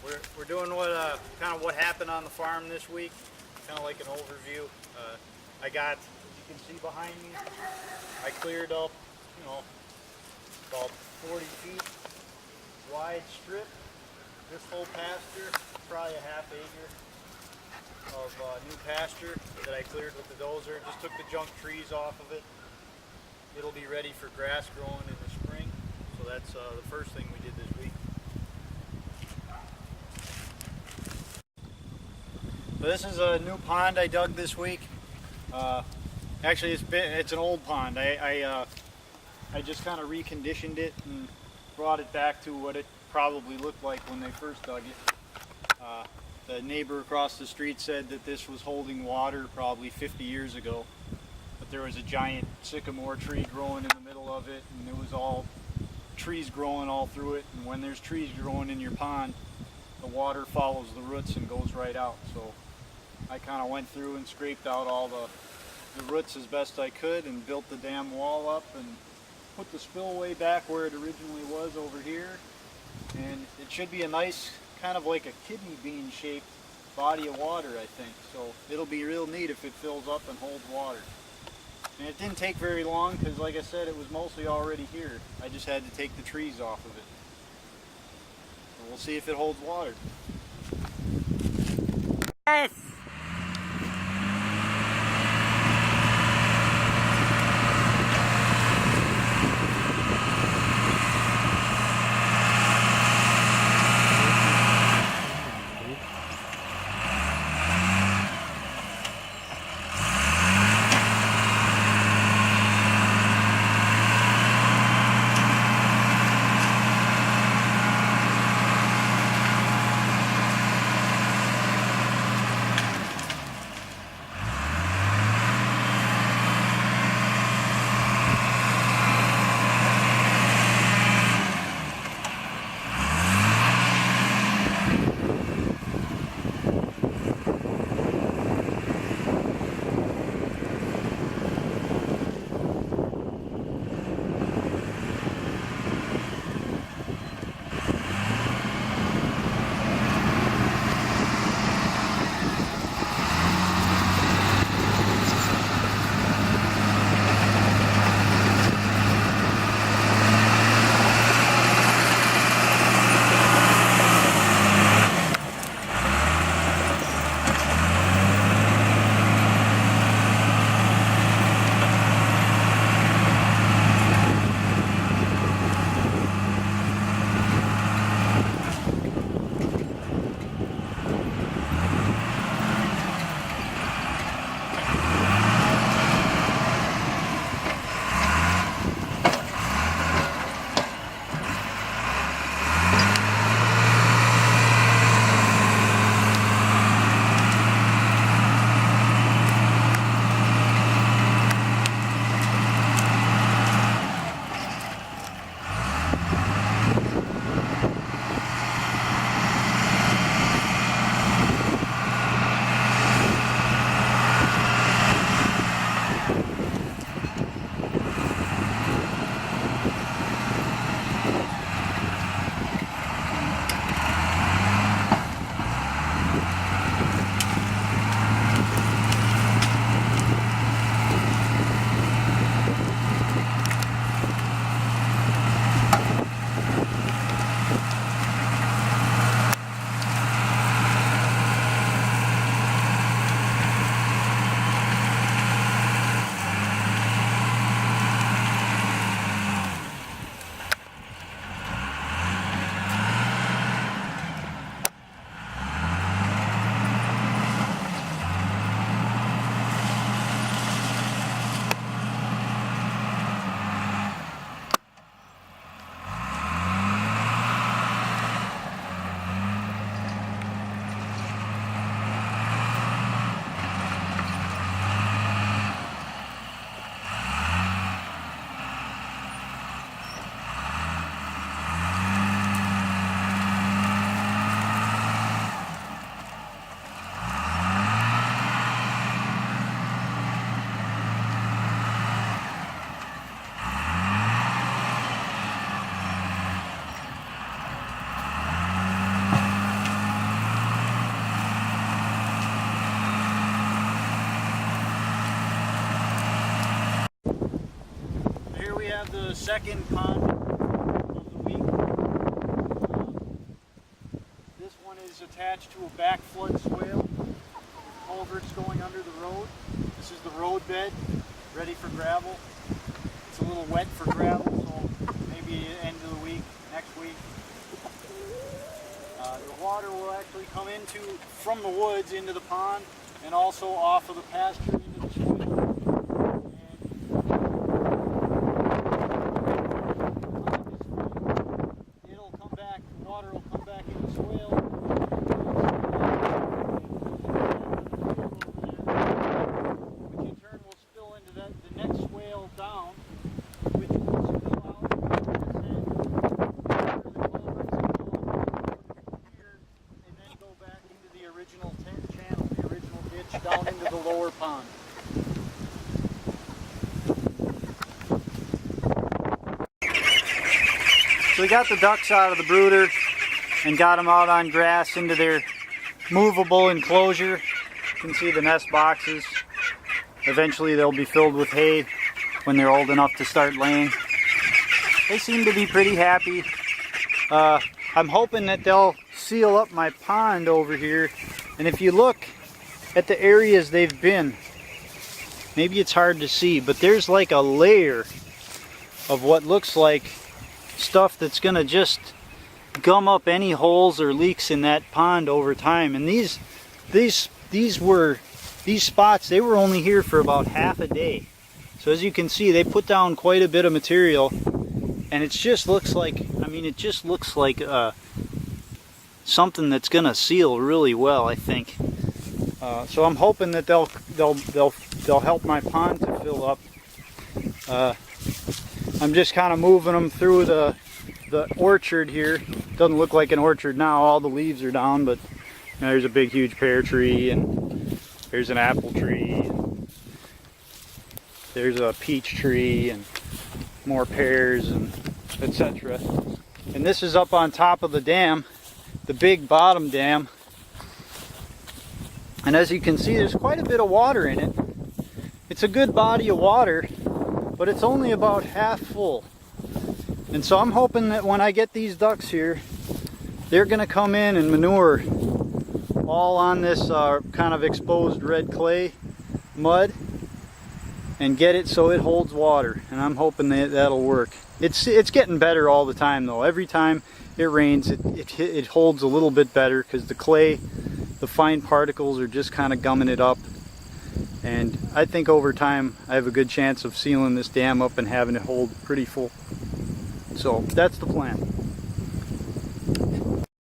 We're doing what kind of what happened on the farm this week, kind of like an overview. I got, as you can see behind me, I cleared up, about 40 feet wide strip. This whole pasture, probably a half acre of new pasture that I cleared with the dozer. Just took the junk trees off of it. It'll be ready for grass growing in the spring. So that's the first thing we did this week. So this is a new pond I dug this week. Actually, it's an old pond. I just kind of reconditioned it and brought it back to what it probably looked like when they first dug it. The neighbor across the street said that this was holding water probably 50 years ago, but there was a giant sycamore tree growing in the middle of it, and it was all trees growing all through it. And when there's trees growing in your pond, the water follows the roots and goes right out. So I kind of went through and scraped out all the roots as best I could and built the dam wall up and put the spillway back where it originally was over here. And it should be a nice, kind of like a kidney bean shaped body of water, I think. So it'll be real neat if it fills up and holds water. And it didn't take very long because, like I said, it was mostly already here. I just had to take the trees off of it. So we'll see if it holds water. Yes! have the second pond of the week. This one is attached to a back flood swale with culverts going under the road. This is the road bed, ready for gravel. It's a little wet for gravel, so maybe end of the week, next week. The water will actually come from the woods into the pond and also off of the pasture into the swale. It'll come back, the water will come back in the swale. Which in turn will spill into the next swale down, which will spill out and then go back into the original channel, the original ditch down into the lower pond. So we got the ducks out of the brooder and got them out on grass into their movable enclosure. You can see the nest boxes. Eventually they'll be filled with hay when they're old enough to start laying. They seem to be pretty happy. I'm hoping that they'll seal up my pond over here. And if you look at the areas they've been, maybe it's hard to see, but there's like a layer of what looks like stuff that's gonna just gum up any holes or leaks in that pond over time. And these spots, they were only here for about half a day. So as you can see, they put down quite a bit of material, and it just looks like, I mean, it just looks like something that's gonna seal really well, I think. So I'm hoping that they'll help my pond to fill up. I'm just kind of moving them through the orchard here. Doesn't look like an orchard now, all the leaves are down, but you know, there's a big huge pear tree, and there's an apple tree, and there's a peach tree, and more pears, and etc. And this is up on top of the dam, the big bottom dam. And as you can see, there's quite a bit of water in it. It's a good body of water, but it's only about half full. And so I'm hoping that when I get these ducks here, they're gonna come in and manure all on this kind of exposed red clay mud and get it so it holds water. And I'm hoping that that'll work. It's getting better all the time though. Every time it rains, it holds a little bit better because the clay, the fine particles are just kind of gumming it up. And I think over time I have a good chance of sealing this dam up and having it hold pretty full. So that's the plan.